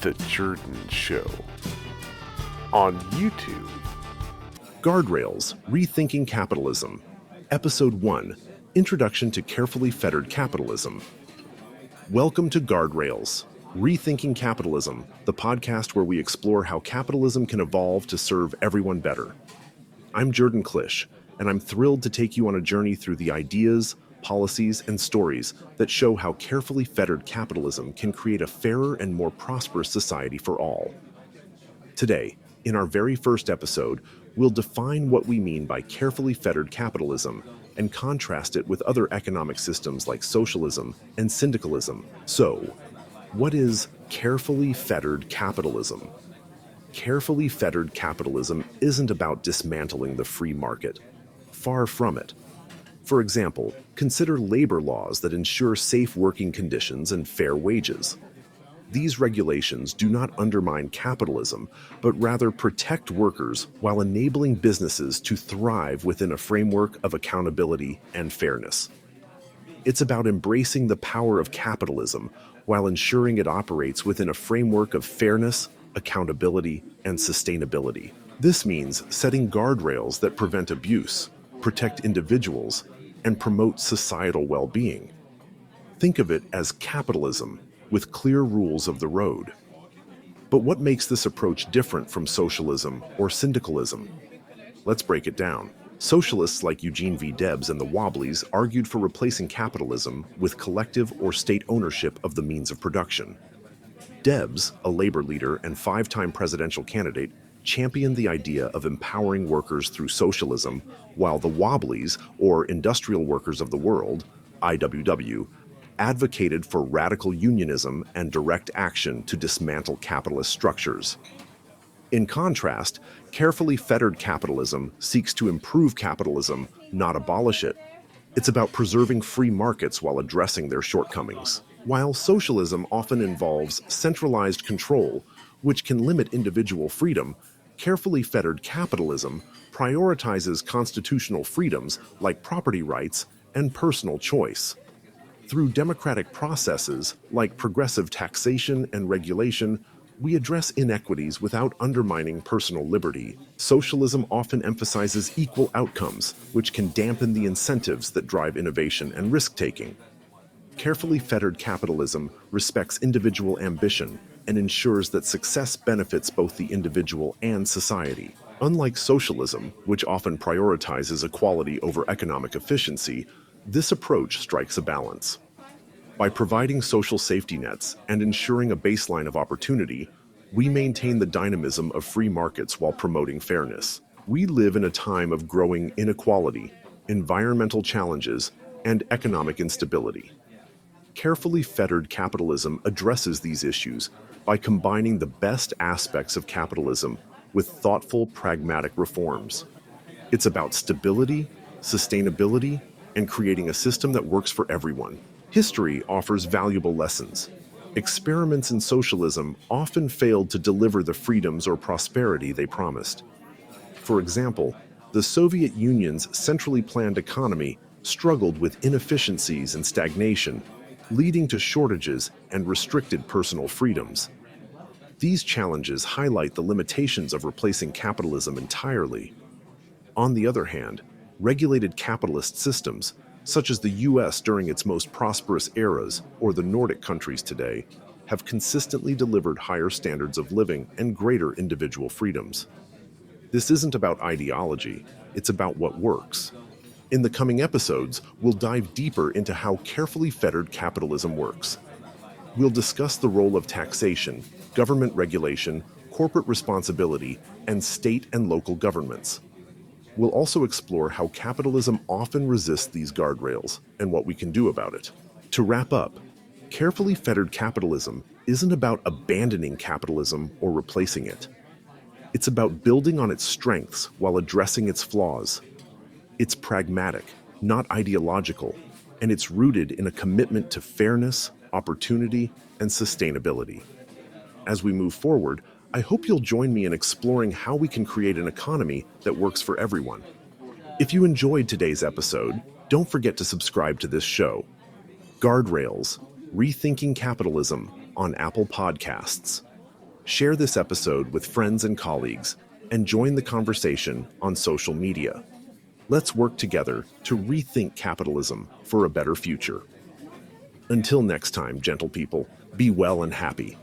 The Jordan Show on YouTube. Guardrails, Rethinking Capitalism. Episode 1, Introduction to Carefully Fettered Capitalism. Welcome to Guardrails, Rethinking Capitalism, the podcast where we explore how capitalism can evolve to serve everyone better. I'm Jordan Klisch, and I'm thrilled to take you on a journey through the ideas, policies, and stories that show how carefully fettered capitalism can create a fairer and more prosperous society for all. Today, in our very first episode, we'll define what we mean by carefully fettered capitalism and contrast it with other economic systems like socialism and syndicalism. So, what is carefully fettered capitalism? Carefully fettered capitalism isn't about dismantling the free market. Far from it. For example, consider labor laws that ensure safe working conditions and fair wages. These regulations do not undermine capitalism, but rather protect workers while enabling businesses to thrive within a framework of accountability and fairness. It's about embracing the power of capitalism while ensuring it operates within a framework of fairness, accountability, and sustainability. This means setting guardrails that prevent abuse, protect individuals, and promote societal well-being. Think of it as capitalism with clear rules of the road. But what makes this approach different from socialism or syndicalism? Let's break it down. Socialists like Eugene V. Debs and the Wobblies argued for replacing capitalism with collective or state ownership of the means of production. Debs, a labor leader and 5-time presidential candidate, championed the idea of empowering workers through socialism, while the Wobblies, or Industrial Workers of the World, IWW, advocated for radical unionism and direct action to dismantle capitalist structures. In contrast, carefully fettered capitalism seeks to improve capitalism, not abolish it. It's about preserving free markets while addressing their shortcomings. While socialism often involves centralized control, which can limit individual freedom, carefully fettered capitalism prioritizes constitutional freedoms like property rights and personal choice. Through democratic processes like progressive taxation and regulation, we address inequities without undermining personal liberty. Socialism often emphasizes equal outcomes, which can dampen the incentives that drive innovation and risk-taking. Carefully fettered capitalism respects individual ambition and ensures that success benefits both the individual and society. Unlike socialism, which often prioritizes equality over economic efficiency, this approach strikes a balance. By providing social safety nets and ensuring a baseline of opportunity, we maintain the dynamism of free markets while promoting fairness. We live in a time of growing inequality, environmental challenges, and economic instability. Carefully fettered capitalism addresses these issues by combining the best aspects of capitalism with thoughtful, pragmatic reforms. It's about stability, sustainability, and creating a system that works for everyone. History offers valuable lessons. Experiments in socialism often failed to deliver the freedoms or prosperity they promised. For example, the Soviet Union's centrally planned economy struggled with inefficiencies and stagnation, leading to shortages and restricted personal freedoms. These challenges highlight the limitations of replacing capitalism entirely. On the other hand, regulated capitalist systems, such as the US during its most prosperous eras or the Nordic countries today, have consistently delivered higher standards of living and greater individual freedoms. This isn't about ideology, it's about what works. In the coming episodes, we'll dive deeper into how carefully fettered capitalism works. We'll discuss the role of taxation, government regulation, corporate responsibility, and state and local governments. We'll also explore how capitalism often resists these guardrails and what we can do about it. To wrap up, carefully fettered capitalism isn't about abandoning capitalism or replacing it. It's about building on its strengths while addressing its flaws. It's pragmatic, not ideological, and it's rooted in a commitment to fairness, opportunity, and sustainability. As we move forward, I hope you'll join me in exploring how we can create an economy that works for everyone. If you enjoyed today's episode, don't forget to subscribe to this show. Guardrails, Rethinking Capitalism on Apple Podcasts. Share this episode with friends and colleagues, and join the conversation on social media. Let's work together to rethink capitalism for a better future. Until next time, gentle people, be well and happy.